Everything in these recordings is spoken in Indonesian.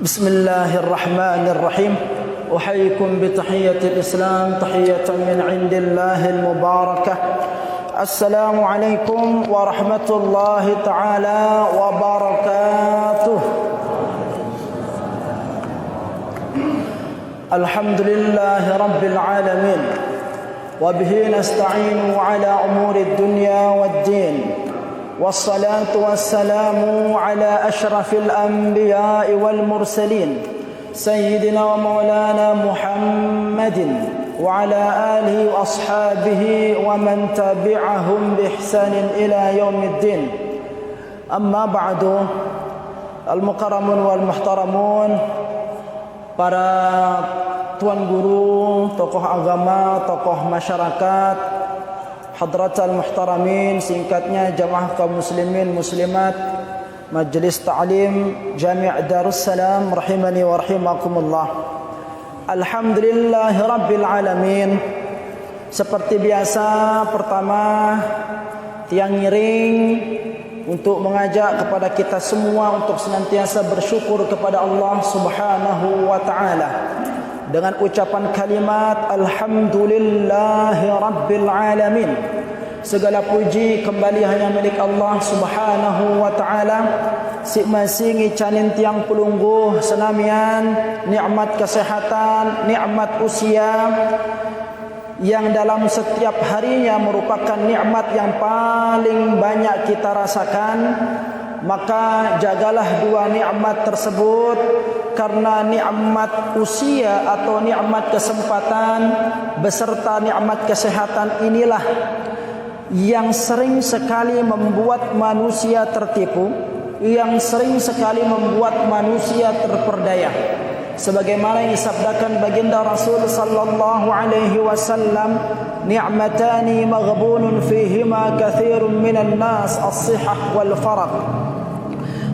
بسم الله الرحمن الرحيم. أحييكم بتحية الإسلام، تحية من عند الله المباركة. السلام عليكم ورحمة الله تعالى وبركاته. الحمد لله رب العالمين، وبه نستعين على أمور الدنيا والدين، والصلاة والسلام على أشرف الأنبياء والمرسلين سيدنا ومولانا محمد وعلى آله وأصحابه ومن تبعهم بإحسان إلى يوم الدين. أما بعد، المكرمون والمحترمون, para tuan guru, tokoh agama, tokoh masyarakat, hadratal muhtaramin, singkatnya jamaah kaum muslimin muslimat, Majlis Ta'lim Jami' Darussalam rahimani wa rahimakumullah. Alhamdulillahi rabbil alamin. Seperti biasa, pertama tiang ngiring untuk mengajak kepada kita semua untuk senantiasa bersyukur kepada Allah Subhanahu wa taala dengan ucapan kalimat alhamdulillahi rabbil alamin. Segala puji kembali hanya milik Allah Subhanahu wa taala. Si masingi canin tiang pelungguh senamian nikmat kesehatan, nikmat usia yang dalam setiap harinya merupakan nikmat yang paling banyak kita rasakan. Maka jagalah dua nikmat tersebut, karena nikmat usia atau nikmat kesempatan beserta nikmat kesehatan inilah yang sering sekali membuat manusia tertipu, yang sering sekali membuat manusia terperdaya. Sebagaimana yang disabdakan baginda Rasul sallallahu alaihi wasallam, ni'matani maghbunun fihima katsirun minan nas, as-sihah wal faraq.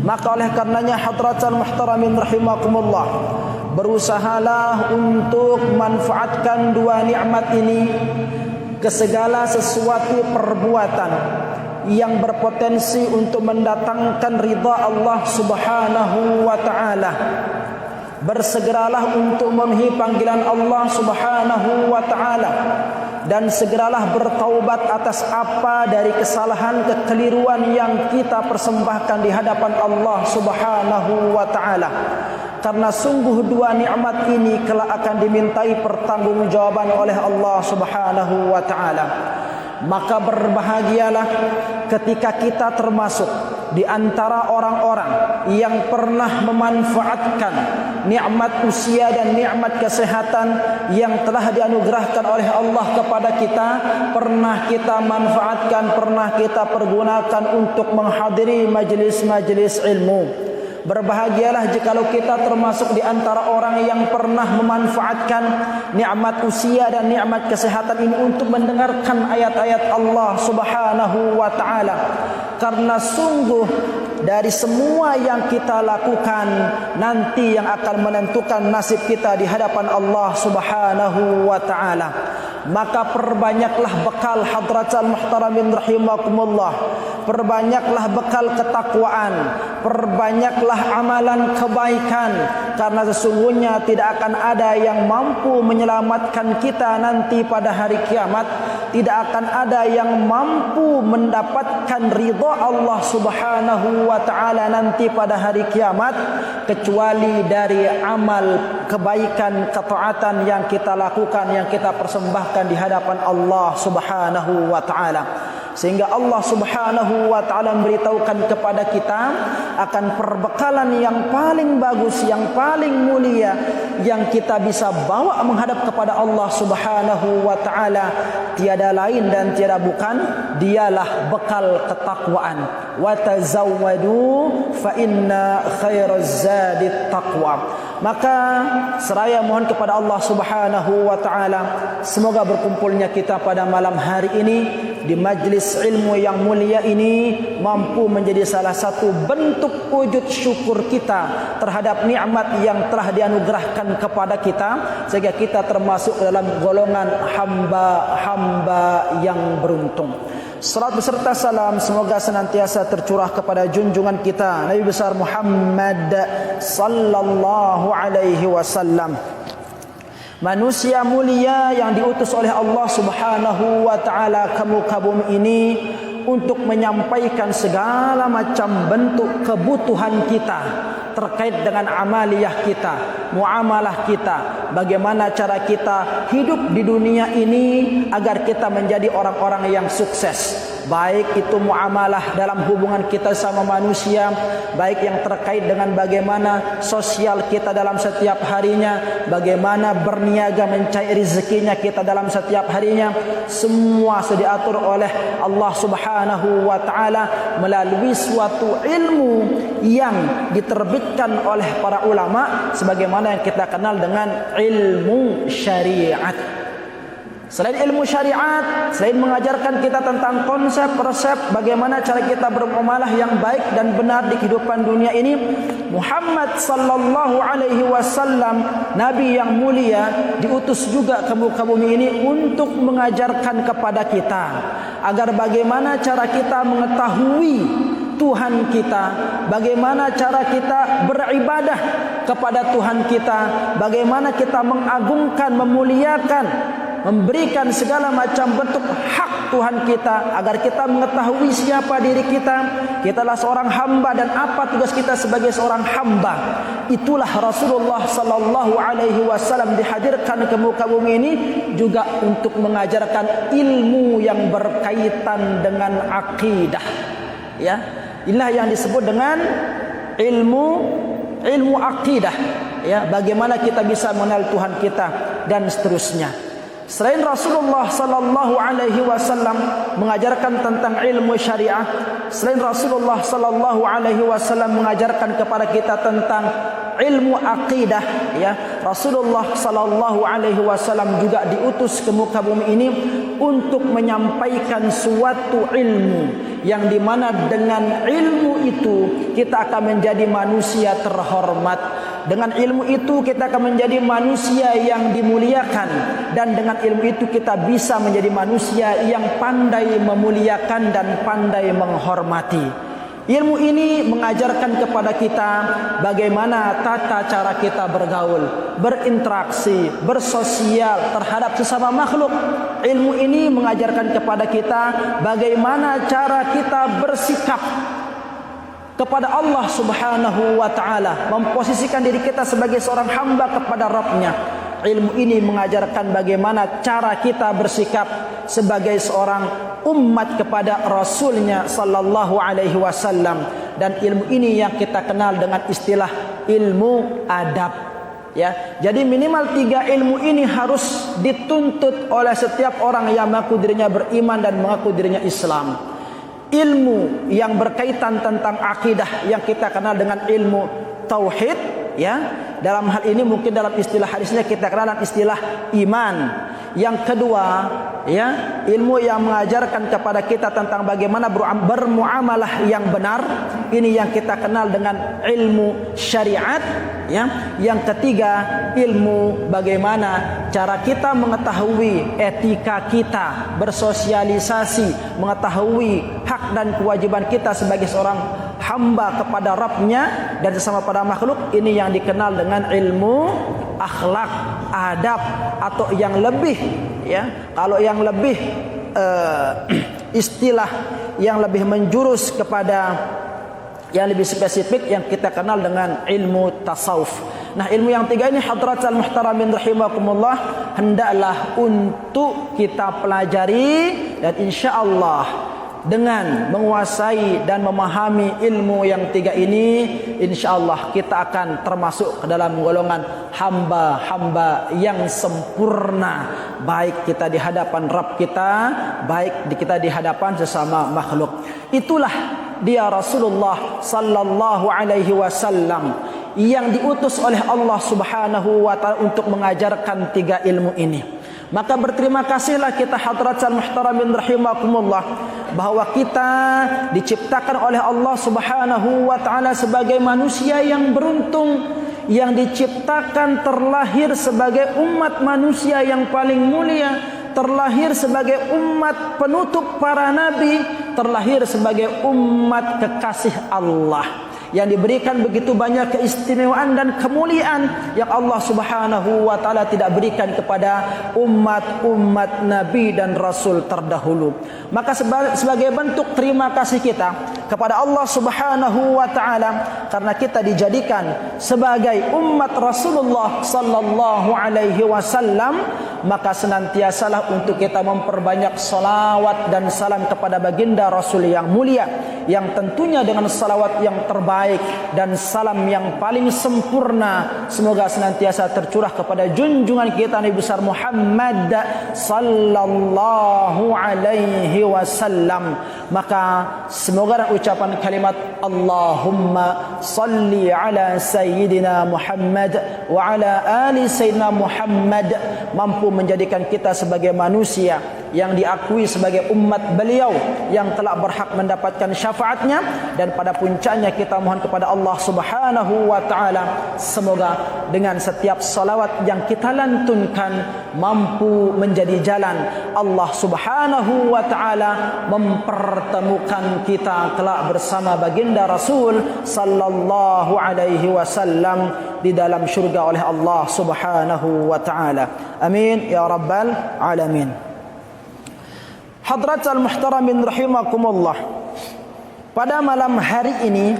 Maka oleh karenanya hadratal muhtaramin rahimakumullah, berusahalah untuk manfaatkan dua nikmat ini ke segala sesuatu perbuatan yang berpotensi untuk mendatangkan ridha Allah Subhanahu wa taala. Bersegeralah untuk memenuhi panggilan Allah Subhanahu wa taala dan segeralah bertaubat atas apa dari kesalahan kekeliruan yang kita persembahkan di hadapan Allah Subhanahu wa taala. Karena sungguh dua nikmat ini kelak akan dimintai pertanggungjawaban oleh Allah Subhanahu wa taala. Maka berbahagialah ketika kita termasuk di antara orang-orang yang pernah memanfaatkan nikmat usia dan nikmat kesehatan yang telah dianugerahkan oleh Allah kepada kita. Pernah kita manfaatkan, pernah kita pergunakan untuk menghadiri majlis-majlis ilmu. Berbahagialah jikalau kita termasuk di antara orang yang pernah memanfaatkan nikmat usia dan nikmat kesehatan ini untuk mendengarkan ayat-ayat Allah Subhanahu wa taala. Karena sungguh dari semua yang kita lakukan nanti yang akan menentukan nasib kita di hadapan Allah Subhanahu wa taala. Maka perbanyaklah bekal hadratal muhtaramin rahimakumullah, perbanyaklah bekal ketakwaan, perbanyaklah amalan kebaikan, karena sesungguhnya tidak akan ada yang mampu menyelamatkan kita nanti pada hari kiamat. Tidak akan ada yang mampu mendapatkan ridha Allah Subhanahu wa taala nanti pada hari kiamat kecuali dari amal kebaikan, ketaatan yang kita lakukan, yang kita persembahkan di hadapan Allah Subhanahu wa taala. Sehingga Allah Subhanahu wa taala memberitahukan kepada kita akan perbekalan yang paling bagus, yang paling mulia yang kita bisa bawa menghadap kepada Allah Subhanahu wa taala. Tiada lain dan tiada bukan, dialah bekal ketakwaan. Wa tazawwadu fa inna khairaz zadi taqwa. Maka seraya mohon kepada Allah Subhanahu wa taala, semoga berkumpulnya kita pada malam hari ini di majlis ilmu yang mulia ini mampu menjadi salah satu bentuk wujud syukur kita terhadap nikmat yang telah dianugerahkan kepada kita, sehingga kita termasuk dalam golongan hamba-hamba yang beruntung. Salat beserta salam semoga senantiasa tercurah kepada junjungan kita Nabi besar Muhammad sallallahu alaihi wasallam, manusia mulia yang diutus oleh Allah Subhanahu wa taala ke muka bumi ini untuk menyampaikan segala macam bentuk kebutuhan kita terkait dengan amaliyah kita, muamalah kita, bagaimana cara kita hidup di dunia ini agar kita menjadi orang-orang yang sukses. Baik itu muamalah dalam hubungan kita sama manusia, baik yang terkait dengan bagaimana sosial kita dalam setiap harinya, bagaimana berniaga mencari rezekinya kita dalam setiap harinya, semua sudah diatur oleh Allah Subhanahu wa taala melalui suatu ilmu yang diterbitkan oleh para ulama sebagaimana yang kita kenal dengan ilmu syariat. Selain ilmu syariat, selain mengajarkan kita tentang konsep, resep, bagaimana cara kita bermuamalah yang baik dan benar di kehidupan dunia ini, Muhammad sallallahu alaihi wasallam, Nabi yang mulia, diutus juga ke muka bumi ini untuk mengajarkan kepada kita agar bagaimana cara kita mengetahui Tuhan kita, bagaimana cara kita beribadah kepada Tuhan kita, bagaimana kita mengagungkan, memuliakan, memberikan segala macam bentuk hak Tuhan kita agar kita mengetahui siapa diri kita. Kita adalah seorang hamba dan apa tugas kita sebagai seorang hamba. Itulah Rasulullah sallallahu alaihi wasallam dihadirkan ke muka bumi ini juga untuk mengajarkan ilmu yang berkaitan dengan akidah. Ya, inilah yang disebut dengan ilmu akidah. Ya, bagaimana kita bisa mengenal Tuhan kita dan seterusnya. Selain Rasulullah sallallahu alaihi wasallam mengajarkan tentang ilmu syariah, selain Rasulullah sallallahu alaihi wasallam mengajarkan kepada kita tentang ilmu akidah, ya, Rasulullah sallallahu alaihi wasallam juga diutus ke muka bumi ini untuk menyampaikan suatu ilmu yang dimana dengan ilmu itu kita akan menjadi manusia terhormat. Dengan ilmu itu kita akan menjadi manusia yang dimuliakan, dan dengan ilmu itu kita bisa menjadi manusia yang pandai memuliakan dan pandai menghormati. Ilmu ini mengajarkan kepada kita bagaimana tata cara kita bergaul, berinteraksi, bersosial terhadap sesama makhluk. Ilmu ini mengajarkan kepada kita bagaimana cara kita bersikap kepada Allah Subhanahu wa taala, memposisikan diri kita sebagai seorang hamba kepada Rabb-Nya. Ilmu ini mengajarkan bagaimana cara kita bersikap sebagai seorang umat kepada Rasul-Nya sallallahu alaihi wasallam, dan ilmu ini yang kita kenal dengan istilah ilmu adab. Ya, jadi minimal 3 ilmu ini harus dituntut oleh setiap orang yang mengaku dirinya beriman dan mengaku dirinya Islam. Ilmu yang berkaitan tentang akidah yang kita kenal dengan ilmu tauhid, ya. Dalam hal ini mungkin dalam istilah hadisnya kita kenal dengan istilah iman. Yang kedua, ya, ilmu yang mengajarkan kepada kita tentang bagaimana bermuamalah yang benar. Ini yang kita kenal dengan ilmu syariat, ya. Yang ketiga, ilmu bagaimana cara kita mengetahui etika kita, bersosialisasi, mengetahui hak dan kewajiban kita sebagai seorang hamba kepada Rabb-Nya dan sesama pada makhluk. Ini yang dikenal dengan ilmu akhlak, adab, atau yang lebih, ya, kalau yang lebih istilah yang lebih menjurus kepada yang lebih spesifik yang kita kenal dengan ilmu tasawuf. Nah, ilmu yang 3 ini hadratal muhtaramin rahimakumullah hendaklah untuk kita pelajari, dan insyaallah dengan menguasai dan memahami ilmu yang 3 ini, insyaallah kita akan termasuk ke dalam golongan hamba-hamba yang sempurna, baik kita di hadapan Rabb kita, baik kita di hadapan sesama makhluk. Itulah dia Rasulullah sallallahu alaihi wasallam yang diutus oleh Allah Subhanahu wa taala untuk mengajarkan 3 ilmu ini. Maka berterima kasihlah kita hadratul muhtaramin rahimakumullah bahwa kita diciptakan oleh Allah Subhanahu wa taala sebagai manusia yang beruntung, yang diciptakan terlahir sebagai umat manusia yang paling mulia, terlahir sebagai umat penutup para nabi, terlahir sebagai umat kekasih Allah yang diberikan begitu banyak keistimewaan dan kemuliaan yang Allah Subhanahu wa taala tidak berikan kepada umat-umat nabi dan rasul terdahulu. Maka sebagai bentuk terima kasih kita kepada Allah Subhanahu wa taala karena kita dijadikan sebagai umat Rasulullah sallallahu alaihi wasallam, maka senantiasalah untuk kita memperbanyak salawat dan salam kepada baginda Rasul yang mulia, yang tentunya dengan salawat yang terbaik dan salam yang paling sempurna semoga senantiasa tercurah kepada junjungan kita Nabi besar Muhammad sallallahu alaihi wasallam. Maka semoga ucapan kalimat Allahumma salli ala sayyidina Muhammad wa ala ali sayyidina Muhammad mampu menjadikan kita sebagai manusia yang diakui sebagai umat beliau yang telah berhak mendapatkan syafaatnya, dan pada puncaknya kita mohon kepada Allah Subhanahu wa taala semoga dengan setiap salawat yang kita lantunkan mampu menjadi jalan Allah Subhanahu wa taala mempertemukan kita kelak bersama baginda Rasul sallallahu alaihi wasallam di dalam syurga oleh Allah Subhanahu wa taala. Amin ya rabbal alamin. Hadratul muhtaramin rahimakumullah. Pada malam hari ini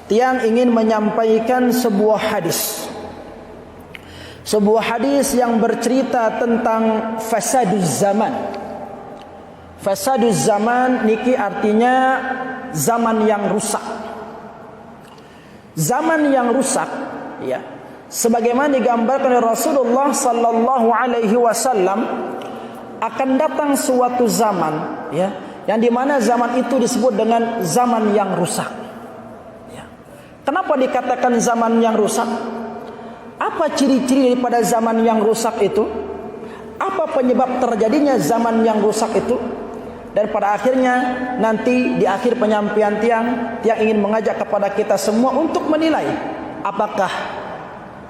Tiang ingin menyampaikan sebuah hadis. Sebuah hadis yang bercerita tentang fasaduz zaman. Fasaduz zaman niki artinya zaman yang rusak. Zaman yang rusak, ya. Sebagaimana digambarkan oleh Rasulullah sallallahu alaihi wasallam, akan datang suatu zaman, ya, yang dimana zaman itu disebut dengan zaman yang rusak. Ya. Kenapa dikatakan zaman yang rusak? Apa ciri-ciri daripada zaman yang rusak itu? Apa penyebab terjadinya zaman yang rusak itu? Dan pada akhirnya nanti di akhir penyampaian Tiang ingin mengajak kepada kita semua untuk menilai apakah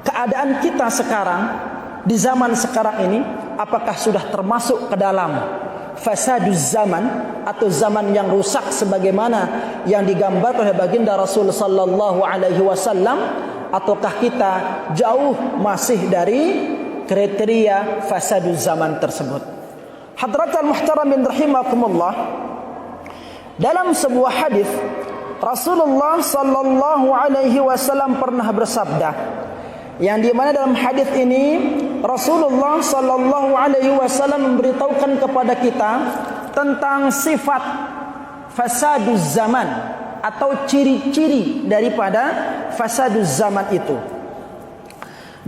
keadaan kita sekarang di zaman sekarang ini apakah sudah termasuk ke dalam fasaduz zaman atau zaman yang rusak sebagaimana yang digambarkan oleh baginda Rasul sallallahu alaihi wasallam, ataukah kita jauh masih dari kriteria fasaduz zaman tersebut. Hadratul muhtaramin rahimakumullah, dalam sebuah hadis Rasulullah sallallahu alaihi wasallam pernah bersabda, yang di mana dalam hadis ini Rasulullah sallallahu alaihi wasallam memberitahukan kepada kita tentang sifat fasaduz zaman atau ciri-ciri daripada fasaduz zaman itu.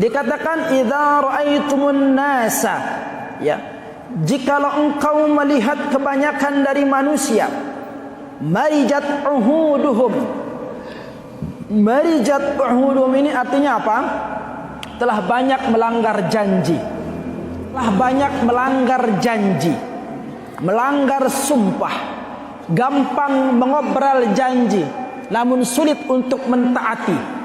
Dikatakan idza ra'aitumun nasa, ya, jikalau engkau melihat kebanyakan dari manusia, marijat uhuduhum. Marijat uhuduhum ini artinya apa? Telah banyak melanggar janji. Telah banyak melanggar janji, melanggar sumpah, gampang mengobrol janji namun sulit untuk mentaati.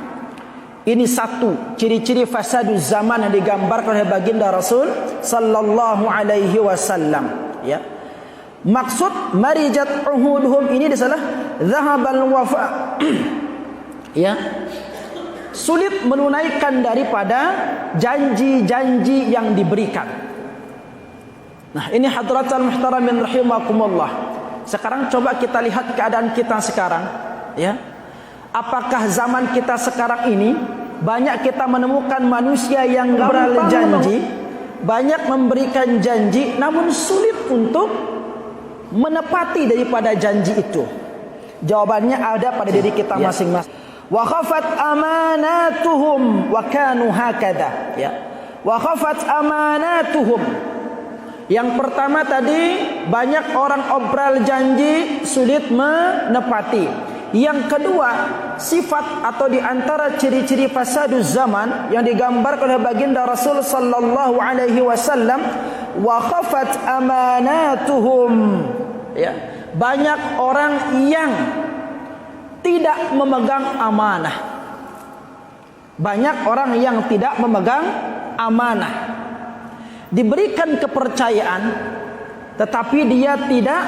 Ini satu ciri-ciri fasaduz zaman yang digambarkan oleh baginda Rasul sallallahu alaihi wasallam, ya. Maksud marijat uhuduhum ini adalah zahabal wafa. Ya, sulit menunaikan daripada janji-janji yang diberikan. Nah, ini hadratul muhtaramin rahimakumullah. Sekarang coba kita lihat keadaan kita sekarang, ya. Apakah zaman kita sekarang ini banyak kita menemukan manusia yang berjanji, banyak memberikan janji namun sulit untuk menepati daripada janji itu? Jawabannya ada pada diri kita masing-masing. Wa khafat amanatuhum wa kanu hakadha, ya. Wa khafat amanatuhum. Yang pertama tadi, banyak orang obrol janji sulit menepati. Yang kedua, sifat atau di antara ciri-ciri fasaduz zaman yang digambarkan oleh baginda Rasul sallallahu alaihi wasallam, wa khafat amanatuhum, ya. Banyak orang yang tidak memegang amanah. Banyak orang yang tidak memegang amanah. diberikan kepercayaan, tetapi dia tidak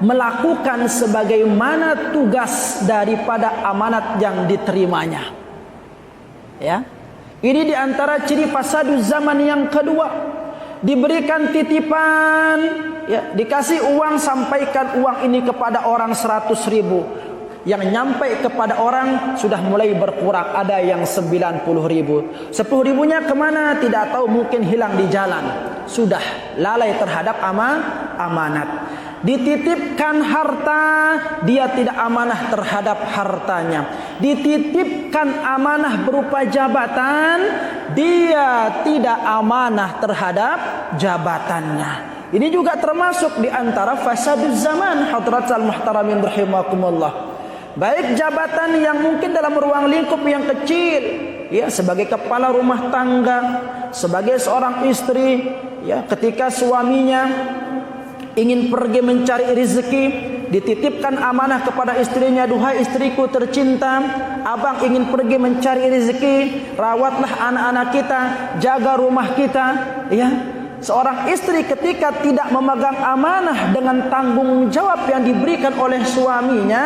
melakukan sebagaimana tugas daripada amanat yang diterimanya. Ya, ini diantara ciri fasaduz zaman yang kedua. Diberikan titipan, ya, dikasih uang, sampaikan uang ini kepada orang 100.000. Yang nyampe kepada orang sudah mulai berkurang, ada yang 90.000. 10.000-nya kemana? Tidak tahu, mungkin hilang di jalan. Sudah lalai terhadap amanat. Dititipkan harta, dia tidak amanah terhadap hartanya. Dititipkan amanah berupa jabatan, dia tidak amanah terhadap jabatannya. Ini juga termasuk di antara fasaduz zaman, hadratal muhtaramin rahimakumullah. Baik jabatan yang mungkin dalam ruang lingkup yang kecil, ya, sebagai kepala rumah tangga, sebagai seorang istri, ya, ketika suaminya ingin pergi mencari rezeki, dititipkan amanah kepada istrinya, duhai istriku tercinta, abang ingin pergi mencari rezeki, rawatlah anak-anak kita, jaga rumah kita, ya. Seorang istri ketika tidak memegang amanah dengan tanggung jawab yang diberikan oleh suaminya,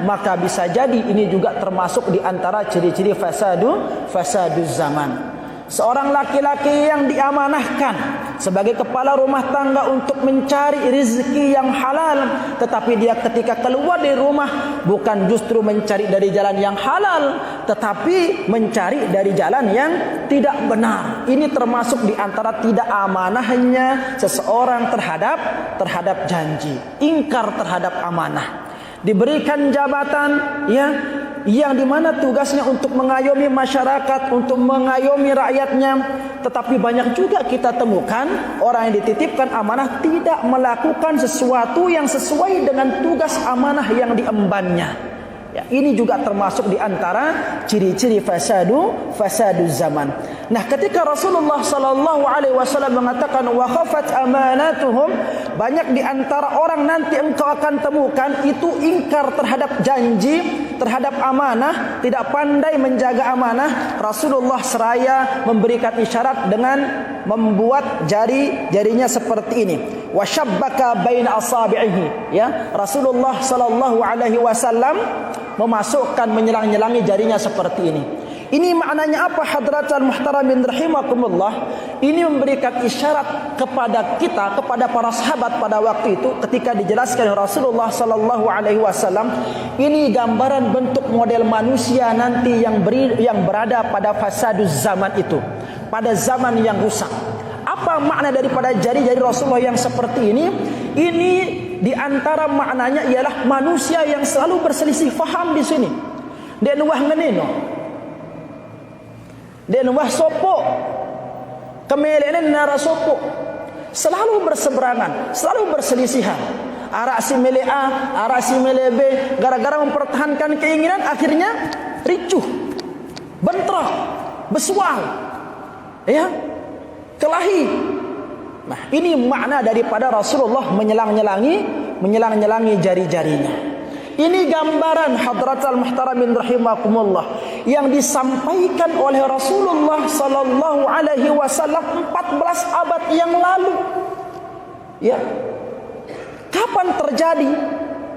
maka bisa jadi ini juga termasuk di antara ciri-ciri fasaduz zaman. Seorang laki-laki yang diamanahkan sebagai kepala rumah tangga untuk mencari rezeki yang halal, tetapi dia ketika keluar dari rumah bukan justru mencari dari jalan yang halal, tetapi mencari dari jalan yang tidak benar. Ini termasuk di antara tidak amanahnya seseorang terhadap janji, ingkar terhadap amanah. Diberikan jabatan, ya, yang dimana tugasnya untuk mengayomi masyarakat, untuk mengayomi rakyatnya, tetapi banyak juga kita temukan orang yang dititipkan amanah tidak melakukan sesuatu yang sesuai dengan tugas amanah yang diembannya. Ya, ini juga termasuk di antara ciri-ciri fasaduz zaman. Nah, ketika Rasulullah sallallahu alaihi wasallam mengatakan wa khafat amanatuhum, banyak di antara orang nanti engkau akan temukan itu ingkar terhadap janji, terhadap amanah, tidak pandai menjaga amanah. Rasulullah seraya memberikan isyarat dengan membuat jarinya seperti ini. Wa syabbaka baina asabi'ihi, ya. Rasulullah sallallahu alaihi wasallam memasukkan menyelang-nyelangi jarinya seperti ini. Ini maknanya apa hadratal muhtaramin rahimakumullah? Ini memberikan isyarat kepada kita, kepada para sahabat pada waktu itu ketika dijelaskan oleh Rasulullah sallallahu alaihi wasallam, ini gambaran bentuk model manusia nanti yang berada pada fasaduz zaman itu, pada zaman yang rusak. Apa makna daripada jari-jari Rasulullah yang seperti ini? Ini di antara maknanya ialah manusia yang selalu berselisih faham di sini. Dan wah ngeneno. Dan wah sopo. Kemelenen nara sopo. Selalu berseberangan, selalu berselisihan. Arak si mele A, arak si mele B, gara-gara mempertahankan keinginan akhirnya ricuh, bentrok, besual. Ya. Kelahi. Nah, ini makna daripada Rasulullah menyelang-nyelangi jari-jarinya. Ini gambaran hadratal muhtaramin rahimakumullah yang disampaikan oleh Rasulullah sallallahu alaihi wasallam 14 abad yang lalu. Ya. Kapan terjadi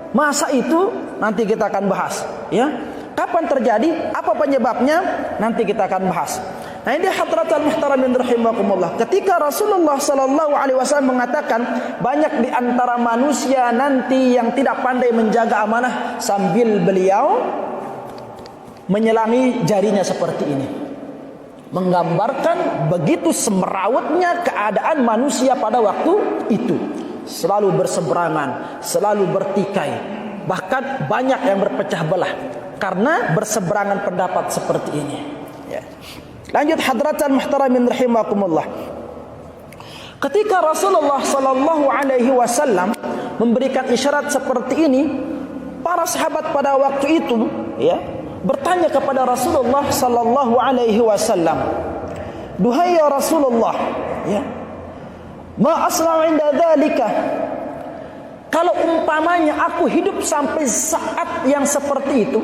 masa itu? Nanti kita akan bahas, ya. Kapan terjadi? Apa penyebabnya? Nanti kita akan bahas. Nah, ini hadratal muhtaramin rahimakumullah. Ketika Rasulullah sallallahu alaihi wasallam mengatakan banyak di antara manusia nanti yang tidak pandai menjaga amanah, sambil beliau menyelangi jarinya seperti ini, menggambarkan begitu semerawutnya keadaan manusia pada waktu itu. Selalu berseberangan, selalu bertikai, bahkan banyak yang berpecah belah karena berseberangan pendapat seperti ini, ya. Lanjut hadratan muhtaramin rahimakumullah. Ketika Rasulullah sallallahu alaihi wasallam memberikan isyarat seperti ini, para sahabat pada waktu itu, ya, bertanya kepada Rasulullah sallallahu alaihi wasallam, "Duhai ya Rasulullah, ya, ma asna'u inda dzalika?" Kalau umpamanya aku hidup sampai saat yang seperti itu,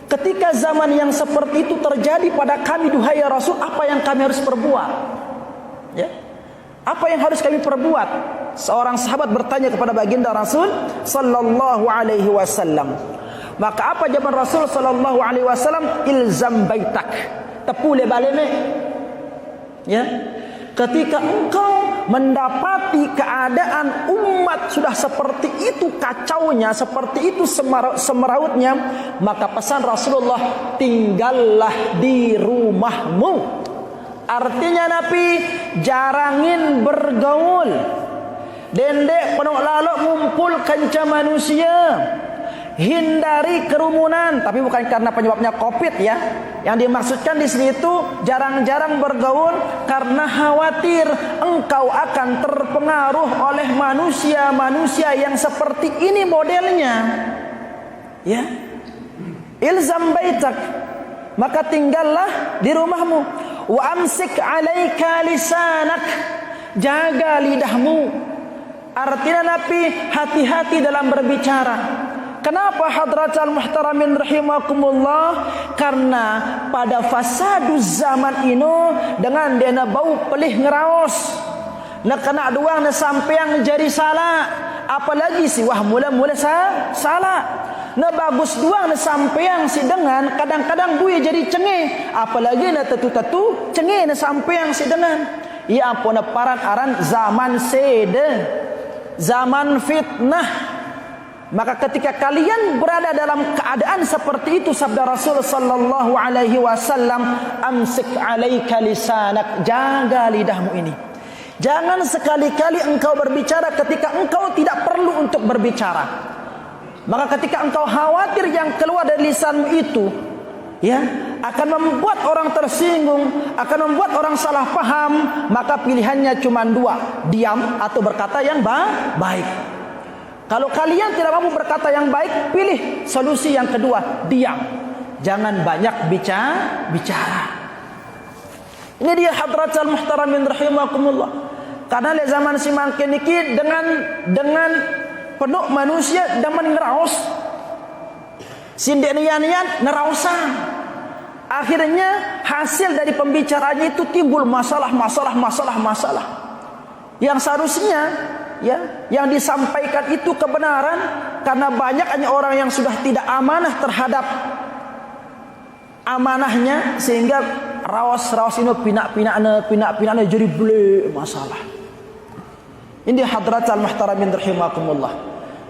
ketika zaman yang seperti itu terjadi pada kami, duhai ya Rasul, apa yang kami harus perbuat? Ya. Apa yang harus kami perbuat? Seorang sahabat bertanya kepada baginda Rasul sallallahu alaihi wasallam. Maka apa jawaban Rasul sallallahu alaihi wasallam? Ilzam baitak. Tepule baleme. Ya. Ketika engkau mendapati keadaan umat sudah seperti itu kacaunya, seperti itu semerautnya, maka pesan Rasulullah, tinggallah di rumahmu. Artinya Nabi jarangin bergaul. Dendek penok lalok ngumpul kanca manusia. Hindari kerumunan, tapi bukan karena penyebabnya Covid ya. Yang dimaksudkan di sini itu jarang-jarang bergaul karena khawatir engkau akan terpengaruh oleh manusia-manusia yang seperti ini modelnya. Ya. Ilzam baitak, maka tinggallah di rumahmu. Wa amsik 'alaika lisanak, jaga lidahmu. Artinya Nabi hati-hati dalam berbicara. Kenapa hadratal muhtaramin rahimakumullah? Karena pada fasaduz zaman ini dengan dena bau pelih ngeraos, nak kena doang na sampeang jadi salah, apalagi si wah mula-mula salah. Na bagus doang na sampeang si dengan kadang-kadang buaya jadi cengeh, apalagi na tetu-tetu cengeh na sampeang si dengan. Ya ampun, paran-aran zaman sede, zaman fitnah. Maka ketika kalian berada dalam keadaan seperti itu, sabda Rasul sallallahu alaihi wasallam, amsik 'alaika lisanak, jaga lidahmu ini. Jangan sekali-kali engkau berbicara ketika engkau tidak perlu untuk berbicara. Maka ketika engkau khawatir yang keluar dari lisanmu itu ya akan membuat orang tersinggung, akan membuat orang salah paham, maka pilihannya cuma dua, diam atau berkata yang baik. Kalau kalian tidak mampu berkata yang baik, pilih solusi yang kedua, diam. Jangan banyak bicara. Ini dia hadratal muhtaramin rahimakumullah. Karena le zaman si mangkin iki dengan penuh manusia daman ngeraos. Sindek nian-nian ngeraosan. Akhirnya hasil dari pembicaraannya itu timbul masalah. Yang seharusnya ya, yang disampaikan itu kebenaran, karena banyaknya orang yang sudah tidak amanah terhadap amanahnya, sehingga rawas-rawas ini pinak-pinaknya jadi beli masalah. Ini hadratal muhtaramin rahimakumullah.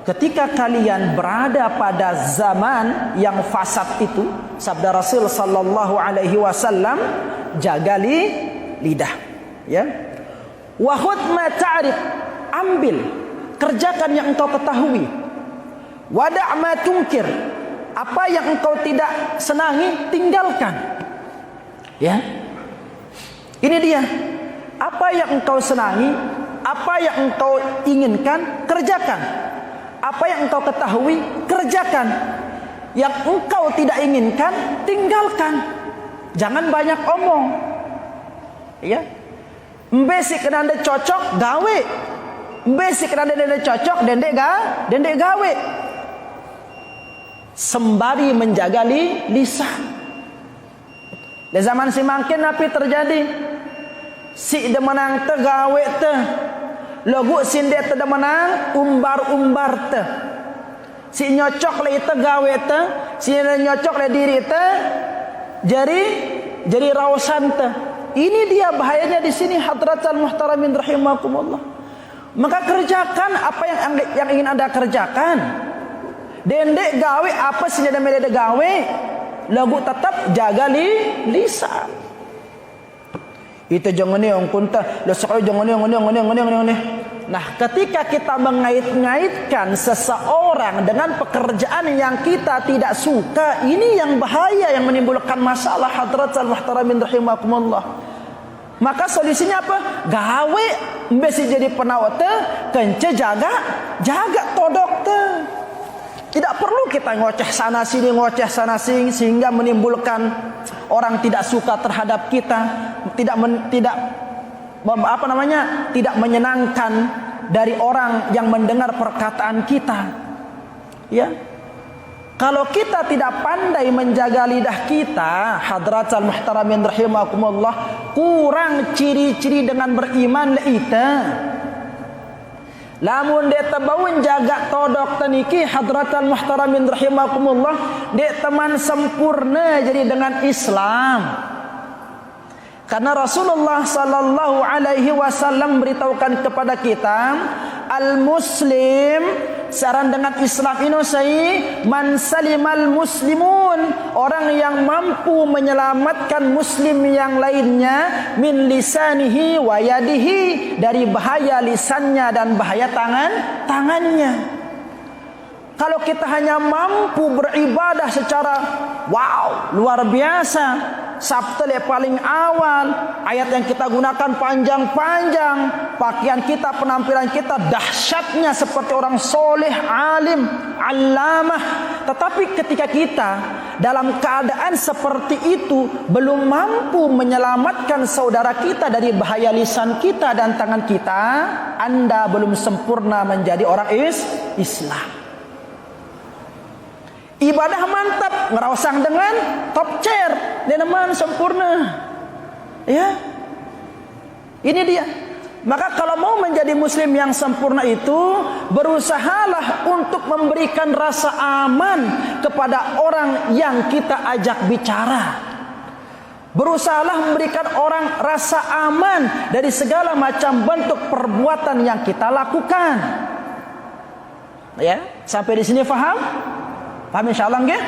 Ketika kalian berada pada zaman yang fasad itu, sabda Rasul sallallahu alaihi wasallam, jaga lidah, ya. Wa khudh ma ta'rif, ambil, kerjakan yang engkau ketahui. Wada' ma tunkir, apa yang engkau tidak senangi, tinggalkan. Ya. Ini dia. Apa yang engkau senangi, apa yang engkau inginkan, kerjakan. Apa yang engkau ketahui, kerjakan. Yang engkau tidak inginkan, tinggalkan. Jangan banyak omong. Ya. Mbesi kena anda cocok, gawe. Mbesi kena anda cocok, dendek gawe. Sembari menjaga lisan. Di zaman si mangkin napi terjadi. Si demenang te gawe te. Logu sinde te demenang umbar te. Si nyocok le te gawe te, si nyocok le diri te. Jadi rawasan te. Ini dia bahayanya di sini hadratal muhtaramin rahimakumullah. Maka kerjakan apa yang ingin Anda kerjakan. Dendek gawe apa sih ada melede gawe. Lagu tetap jaga lisan. Itu jangan ni orang kunta, lo sekali jangan ni. Nah, ketika kita mengait-ngaitkan seseorang dengan pekerjaan yang kita tidak suka, ini yang bahaya, yang menimbulkan masalah hadratal muhtaramin rahimakumullah. Maka solusinya apa? Gawe mbesi jadi penawate, kence jaga todok te. Tidak perlu kita ngoceh sana sini sehingga menimbulkan orang tidak suka terhadap kita, tidak menyenangkan dari orang yang mendengar perkataan kita. Ya. Kalau kita tidak pandai menjaga lidah kita, hadratal muhtaramin rahimakumullah, kurang ciri-ciri dengan beriman kita. Lamun dia tabawun jaga todok taniki, hadratal muhtaramin rahimakumullah, dia teman sempurna jadi dengan Islam. Karena Rasulullah sallallahu alaihi wasallam beritahukan kepada kita, al-muslim saran dengan Islam ini saya man salimal muslimun, orang yang mampu menyelamatkan muslim yang lainnya min lisanihi wa yadihi, dari bahaya lisannya dan bahaya tangannya. Kalau kita hanya mampu beribadah secara wow, luar biasa, sabtu paling awal, ayat yang kita gunakan panjang-panjang, pakaian kita, penampilan kita dahsyatnya seperti orang soleh, alim, allamah. Tetapi ketika kita dalam keadaan seperti itu belum mampu menyelamatkan saudara kita dari bahaya lisan kita dan tangan kita, Anda belum sempurna menjadi orang Islam. Ibadah mantap, ngerosang dengan top chair, dia neman sempurna. Ya, ini dia. Maka kalau mau menjadi muslim yang sempurna itu, berusahalah untuk memberikan rasa aman kepada orang yang kita ajak bicara. Berusahalah memberikan orang rasa aman dari segala macam bentuk perbuatan yang kita lakukan. Ya, sampai di sini faham? Paham insyaallah nggih?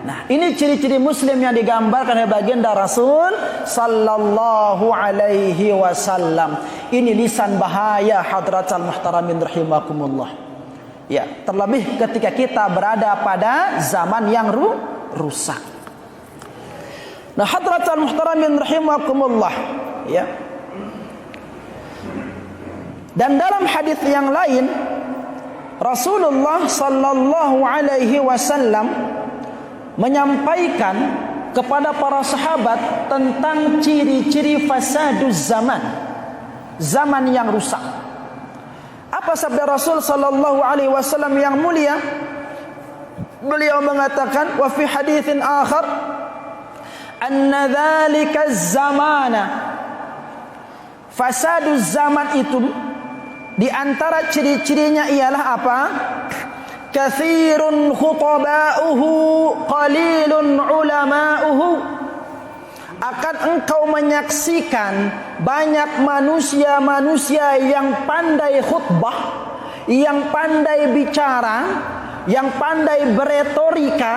Nah, ini ciri-ciri muslim yang digambarkan oleh baginda Rasul sallallahu alaihi wasallam. Ini lisan bahaya hadratal muhtaramin rahimakumullah. Ya, terlebih ketika kita berada pada zaman yang rusak. Nah, hadratal muhtaramin rahimakumullah, ya. Dan dalam hadis yang lain Rasulullah sallallahu alaihi wasallam menyampaikan kepada para sahabat tentang ciri-ciri fasaduz zaman, zaman yang rusak. Apa sabda Rasul sallallahu alaihi wasallam yang mulia? Beliau mengatakan, wa fi haditsin akhar anna dzalika az-zamana, fasaduz zaman itu di antara ciri-cirinya ialah apa? Katsirun khutaba'uhu qalilun ulama'uhu. Akan engkau menyaksikan banyak manusia-manusia yang pandai khutbah, yang pandai bicara, yang pandai beretorika,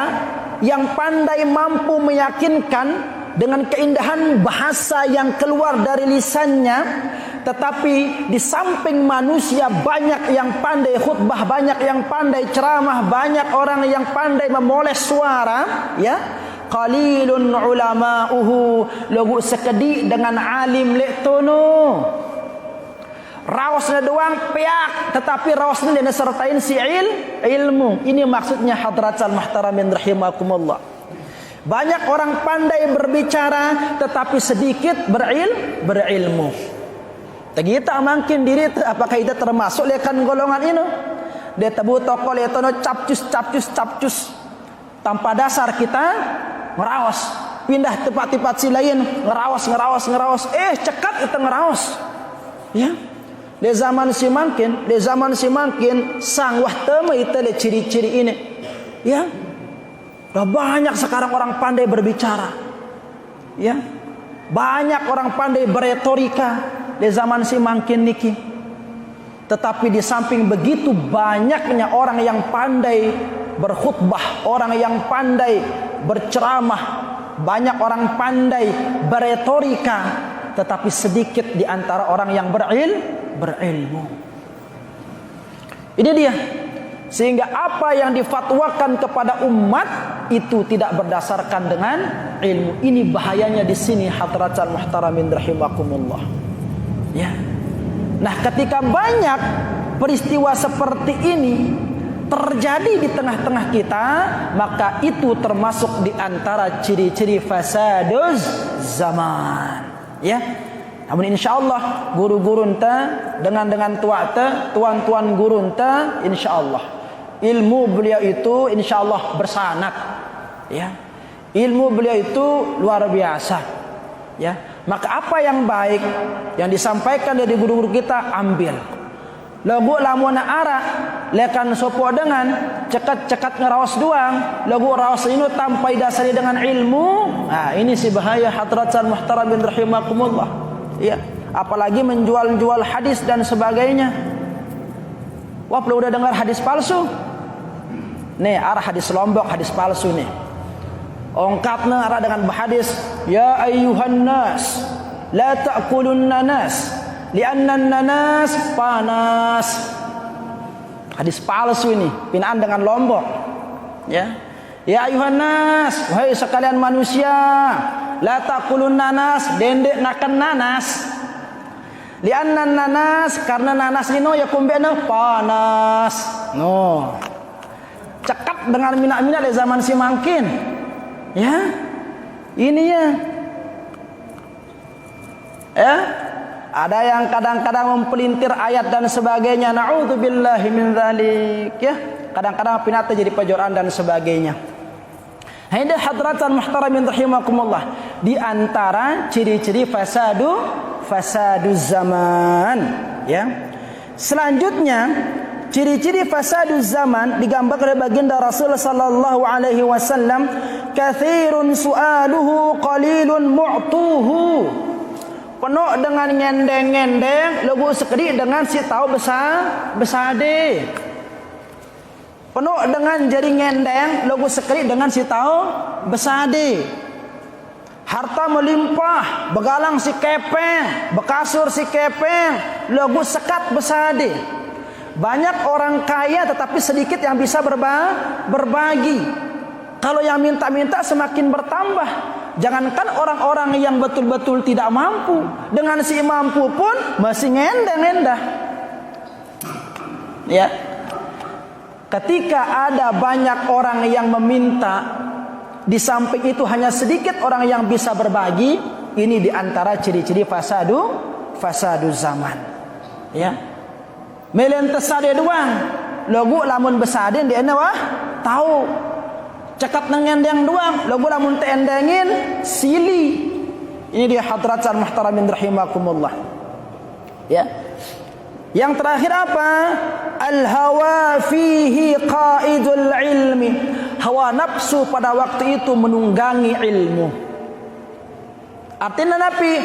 yang pandai mampu meyakinkan dengan keindahan bahasa yang keluar dari lisannya. Tetapi di samping manusia banyak yang pandai khutbah, banyak yang pandai ceramah, banyak orang yang pandai memoles suara, ya. Qalilun ulama'uhu, logo sekedi dengan alim lektono. Raosnya doang peak, tetapi raosnya dia sertain si ilmu. Ini maksudnya hadratal muhtaramin rahimakumullah. Banyak orang pandai berbicara tetapi sedikit berilmu. Kita mungkin diri apakah kita termasuk lekan golongan ini? Dia tebu toko letono capcus. Tanpa dasar kita ngeraos, pindah tempat-tempat si lain ngeraos. Cekat kita ngeraos. Ya. Di zaman si makin sang wah teme itu le ciri-ciri ini. Ya. Udah banyak sekarang orang pandai berbicara. Ya. Banyak orang pandai beretorika di zaman si makin niki. Tetapi di samping begitu banyaknya orang yang pandai berkhutbah, orang yang pandai berceramah, banyak orang pandai beretorika, tetapi sedikit di antara orang yang berilmu. Ini dia. Sehingga apa yang difatwakan kepada umat itu tidak berdasarkan dengan ilmu. Ini bahayanya di sini hadratal muhtaramin rahimakumullah. Ya. Nah, ketika banyak peristiwa seperti ini terjadi di tengah-tengah kita, maka itu termasuk di antara ciri-ciri fasaduz zaman. Ya. Namun insyaallah guru-guru enta dengan tua enta, tuan-tuan guru enta insyaallah ilmu beliau itu insyaallah bersanad, ya. Ilmu beliau itu luar biasa, ya. Maka apa yang baik yang disampaikan dari guru-guru kita ambil. Lagu lamun ara lekan sopo dengan cekat-cekat ngerawas doang, lagu rawas ini tanpa dasari dengan ilmu. Nah, ini si bahaya hadratan muhtaramin rahimakumullah. Ya, apalagi menjual-jual hadis dan sebagainya. Wah, udah dengar hadis palsu. Nih, arah hadis Lombok, hadis palsu nih. Ongkapna arah dengan hadis, ya ayyuhan nas, la ta'kulun nanas. Lianna nanas panas. Hadis palsu ini, pinaan dengan Lombok. Ya. Ya ayuhan nas, wahai sekalian manusia, la taqulun nanas, dendek nakan nanas. Lianna nanas, karena nanas ini ya kumbena panas. No. Cekap dengan mina-mina di zaman si mangkin. Ya. Ini ya. Ya. Ada yang kadang-kadang mempelintir ayat dan sebagainya. Na'udzubillahi min dzalik, ya. Kadang-kadang pinata jadi pajoran dan sebagainya. Haidah hadratan muhtaramin rahimakumullah. Di antara ciri-ciri fasadu zaman, ya. Selanjutnya, ciri-ciri fasadu zaman digambarkan oleh baginda Rasul sallallahu alaihi wasallam, katsirun su'aluhu qalilun mu'tuhu. Penuh dengan ngendeng-ngendeng, lagu sekedi dengan si tahu besade. Penuh dengan jari ngendeng, lagu sekedi dengan si tahu besade. Harta melimpah, begalang si kepeng, bekasur si kepeng, lagu sekat besade. Banyak orang kaya tetapi sedikit yang bisa berbagi. Kalau yang minta-minta semakin bertambah. Jangankan orang-orang yang betul-betul tidak mampu, dengan si mampu pun masih ngendeng-ngendah. Ya. Ketika ada banyak orang yang meminta, di samping itu hanya sedikit orang yang bisa berbagi, ini diantara ciri-ciri fasadu zaman. Ya. Melentes sade doang, logo lamun besade di wah tahu. Cakap nengendeng doang, lagu lamun teendengin sili. Ini dia hadratan muhtaramin rahimakumullah. Ya. Yang terakhir apa? Al-hawa fihi qaidul ilmi. Hawa nafsu pada waktu itu menunggangi ilmu. Artinya nabi,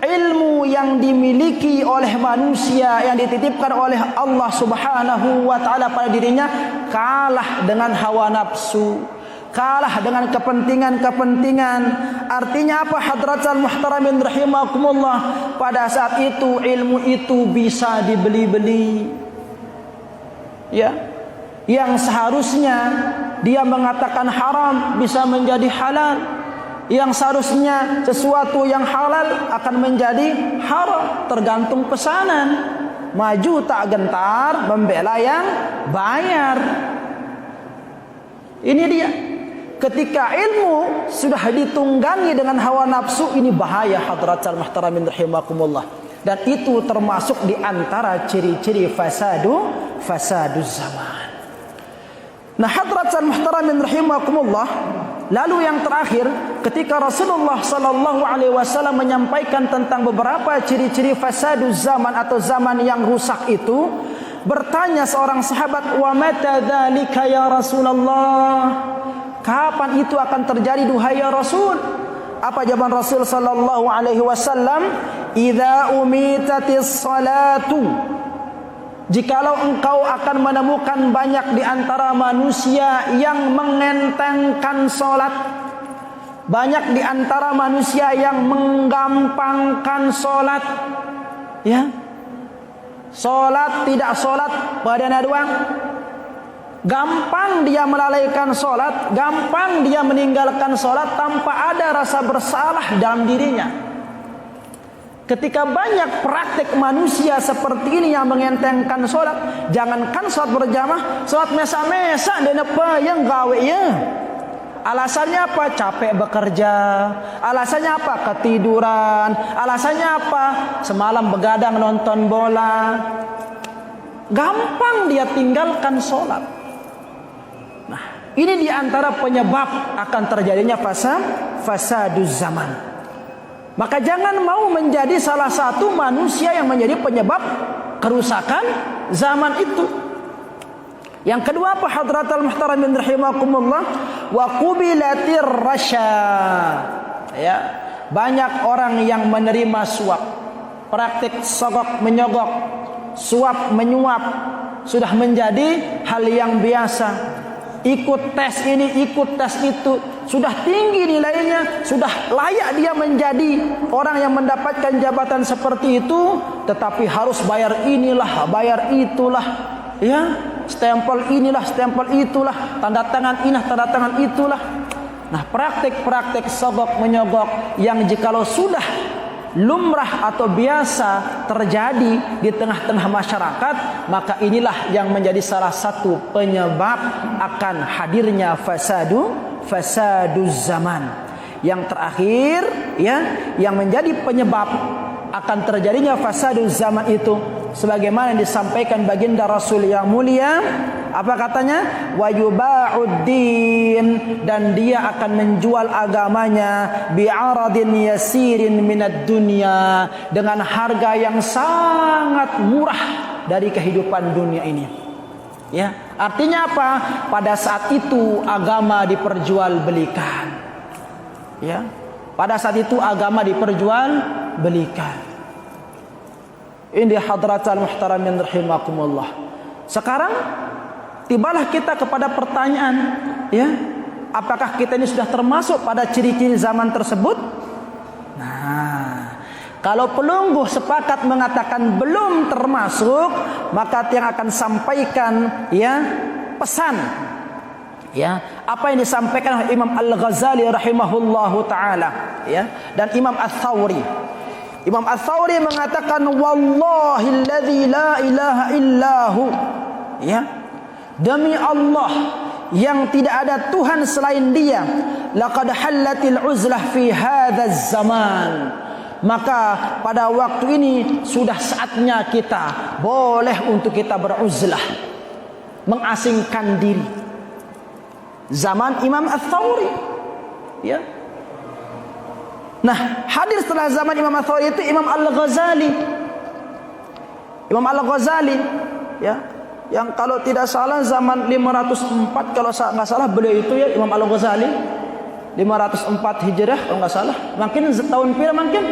ilmu yang dimiliki oleh manusia, yang dititipkan oleh Allah Subhanahu wa taala pada dirinya, kalah dengan hawa nafsu, kalah dengan kepentingan-kepentingan. Artinya apa? hadratan muhtaramin rahimakumullah, pada saat itu ilmu itu bisa dibeli-beli. Ya. Yang seharusnya dia mengatakan haram bisa menjadi halal. Yang seharusnya sesuatu yang halal akan menjadi haram, tergantung pesanan. Maju tak gentar, membela yang bayar. Ini dia. Ketika ilmu sudah ditunggangi dengan hawa nafsu, ini bahaya hadratal muhtaramin rahimakumullah. Dan itu termasuk di antara ciri-ciri fasadu zaman. Nah, hadratal muhtaramin rahimakumullah, lalu yang terakhir, ketika Rasulullah sallallahu alaihi wasallam menyampaikan tentang beberapa ciri-ciri fasadu zaman atau zaman yang rusak itu, bertanya seorang sahabat, "Wa mata dzalika ya Rasulullah?" Kapan itu akan terjadi duhai ya Rasul? Apa jawaban Rasul sallallahu alaihi wasallam? Idza umitatis salatu. Jikalau engkau akan menemukan banyak di antara manusia yang mengentengkan salat, banyak di antara manusia yang menggampangkan salat, ya. Salat tidak salat badannya doang. Gampang dia melalaikan sholat, gampang dia meninggalkan sholat tanpa ada rasa bersalah dalam dirinya. Ketika banyak praktik manusia seperti ini yang mengentengkan sholat, jangankan sholat berjamaah, sholat mesa-mesa dan apa yang gawe ya. Alasannya apa? Capek bekerja. Alasannya apa? Ketiduran. Alasannya apa? Semalam begadang nonton bola. Gampang dia tinggalkan sholat. Ini diantara penyebab akan terjadinya fasaduz zaman. Maka jangan mau menjadi salah satu manusia yang menjadi penyebab kerusakan zaman itu. Yang kedua apa hadratal muhtaramin rahimakumullah, wa qubilatir rasya. Ya, banyak orang yang menerima suap, praktik sogok menyogok, suap menyuap sudah menjadi hal yang biasa. Ikut tes ini, ikut tes itu, sudah tinggi nilainya, sudah layak dia menjadi orang yang mendapatkan jabatan seperti itu, tetapi harus bayar inilah, bayar itulah, ya, stempel inilah, stempel itulah, tanda tangan inilah, tanda tangan itulah. Nah, praktik-praktik sogok menyogok yang jikalau sudah lumrah atau biasa terjadi di tengah-tengah masyarakat, maka inilah yang menjadi salah satu penyebab akan hadirnya fasaduz zaman. Yang terakhir, ya, yang menjadi penyebab akan terjadinya fasaduz zaman itu, sebagaimana yang disampaikan baginda Rasul yang mulia, apa katanya? Wa yuba'uddin, dan dia akan menjual agamanya bi'aradin yasirin minad dunya, dengan harga yang sangat murah dari kehidupan dunia ini. Ya, artinya apa? Pada saat itu agama diperjualbelikan. Ya, pada saat itu agama diperjualbelikan. Ini hadratal muhtaramin rahimakumullah. Sekarang tibalah kita kepada pertanyaan, ya, apakah kita ini sudah termasuk pada ciri-ciri zaman tersebut? Nah, kalau pelungguh sepakat mengatakan belum termasuk, maka yang akan sampaikan, ya, pesan, ya, apa yang disampaikan oleh Imam Al-Ghazali rahimahullahu taala, ya, dan Imam Ats-Tsauri. Imam Ats-Tsauri mengatakan, wallahi alladzi la ilaha illahu, ya, demi Allah yang tidak ada Tuhan selain Dia, laqad hallatil uzlah fi hadzal zaman, maka pada waktu ini sudah saatnya kita boleh untuk kita beruzlah, mengasingkan diri. Zaman Imam Ats-Tsauri, ya. Nah, hadir setelah zaman Imam Ats-Tsauri itu Imam Al-Ghazali. Imam Al-Ghazali, ya, yang kalau tidak salah zaman 504, kalau nggak salah beliau itu, ya, Imam Al-Ghazali 504 Hijrah kalau nggak salah. Mungkin tahun pira mungkin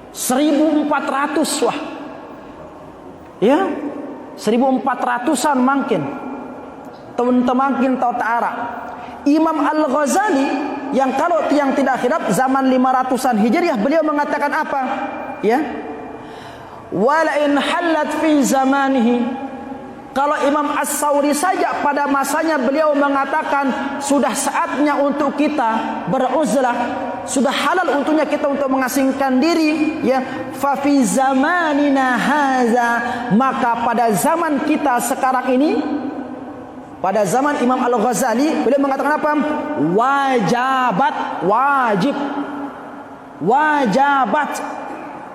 1400, wah, ya, 1400-an mungkin tahun temakin tahu ta'ara. Imam Al-Ghazali yang kalau yang tidak khilaf zaman 500-an Hijriah, beliau mengatakan apa? Ya, wala in halat fi zamanihi, kalau Imam Ats-Tsauri saja pada masanya beliau mengatakan sudah saatnya untuk kita beruzlah, sudah halal untuknya kita untuk mengasingkan diri, ya, fa fi zamanina haza, maka pada zaman kita sekarang ini, pada zaman Imam Al-Ghazali, beliau mengatakan apa? Wajabat, wajib, wajabat.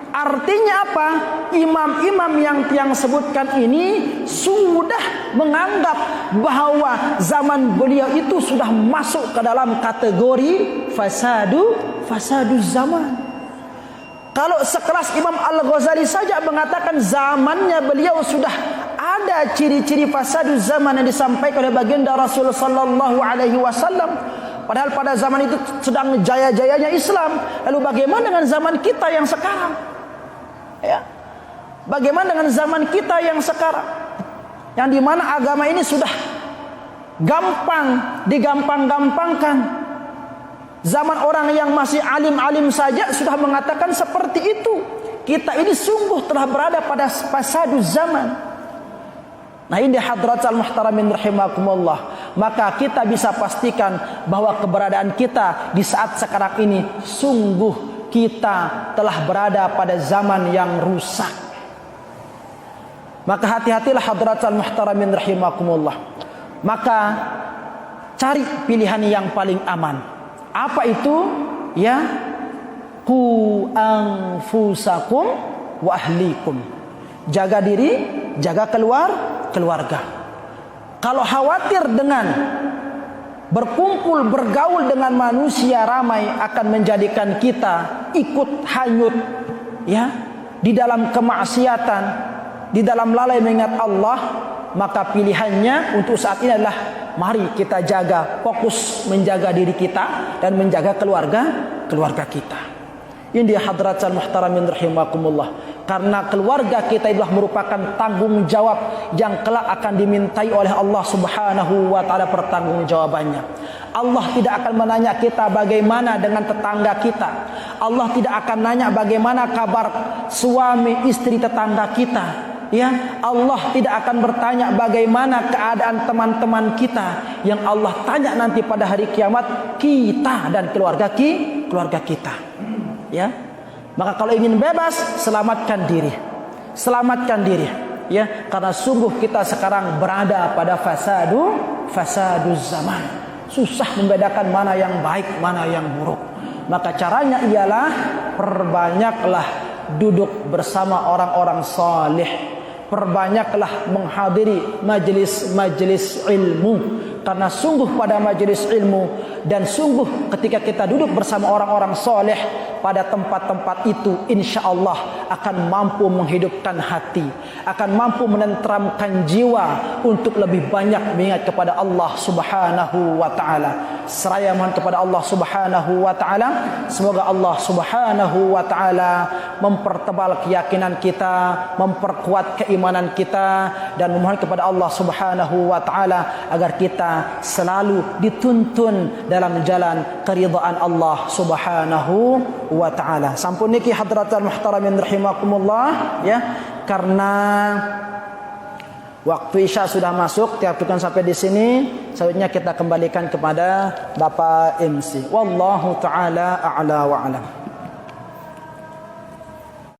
Artinya apa? Imam-imam yang sebutkan ini sudah menganggap bahwa zaman beliau itu sudah masuk ke dalam kategori fasaduz zaman. Kalau sekelas Imam Al-Ghazali saja mengatakan zamannya beliau sudah ada ciri-ciri fasaduz zaman yang disampaikan oleh baginda Rasul sallallahu alaihi wasallam, padahal pada zaman itu sedang jaya-jayanya Islam. Lalu bagaimana dengan zaman kita yang sekarang? Ya, bagaimana dengan zaman kita yang sekarang, yang dimana agama ini sudah gampang digampang-gampangkan. Zaman orang yang masih alim-alim saja sudah mengatakan seperti itu. Kita ini sungguh telah berada pada fasaduz zaman. Nah, ini hadratul muhtaramin rahimakumullah. Maka kita bisa pastikan bahwa keberadaan kita di saat sekarang ini sungguh kita telah berada pada zaman yang rusak. Maka hati-hatilah hadratul muhtaramin rahimakumullah. Maka cari pilihan yang paling aman. Apa itu? Ya, qu anfusakum wa ahlikum. Jaga diri, jaga keluarga. Kalau khawatir dengan berkumpul bergaul dengan manusia ramai akan menjadikan kita ikut hanyut ya di dalam kemaksiatan, di dalam lalai mengingat Allah. Maka pilihannya untuk saat ini adalah mari kita jaga, fokus menjaga diri kita dan menjaga keluarga kita. Ini dia hadratul muhtaramin rahimakumullah. Karena keluarga kita itulah merupakan tanggung jawab yang kelak akan dimintai oleh Allah Subhanahu wa taala pertanggungjawabannya. Allah tidak akan menanya kita bagaimana dengan tetangga kita. Allah tidak akan nanya bagaimana kabar suami istri tetangga kita. Ya, Allah tidak akan bertanya bagaimana keadaan teman-teman kita. Yang Allah tanya nanti pada hari kiamat kita dan keluarga kita. Ya. Maka kalau ingin bebas, selamatkan diri. Selamatkan diri. Ya, karena sungguh kita sekarang berada pada fasaduz zaman. Susah membedakan mana yang baik, mana yang buruk. Maka caranya ialah perbanyaklah duduk bersama orang-orang saleh. Perbanyaklah menghadiri majelis ilmu. Karena sungguh pada majelis ilmu dan sungguh ketika kita duduk bersama orang-orang soleh pada tempat-tempat itu, insya Allah akan mampu menghidupkan hati, akan mampu menenteramkan jiwa untuk lebih banyak mengingat kepada Allah Subhanahu wa taala. Seraya mohon kepada Allah Subhanahu wa taala, semoga Allah Subhanahu wa taala mempertebal keyakinan kita, memperkuat keimanan kita, dan memohon kepada Allah Subhanahu wa taala agar kita selalu dituntun dalam jalan keridhaan Allah Subhanahu wa taala. Sampun niki hadratul muhtaramin rahimakumullah ya, karena waktu Isya sudah masuk, tiapkan sampai di sini. Selanjutnya kita kembalikan kepada Bapak MC. Wallahu taala a'la wa a'lam.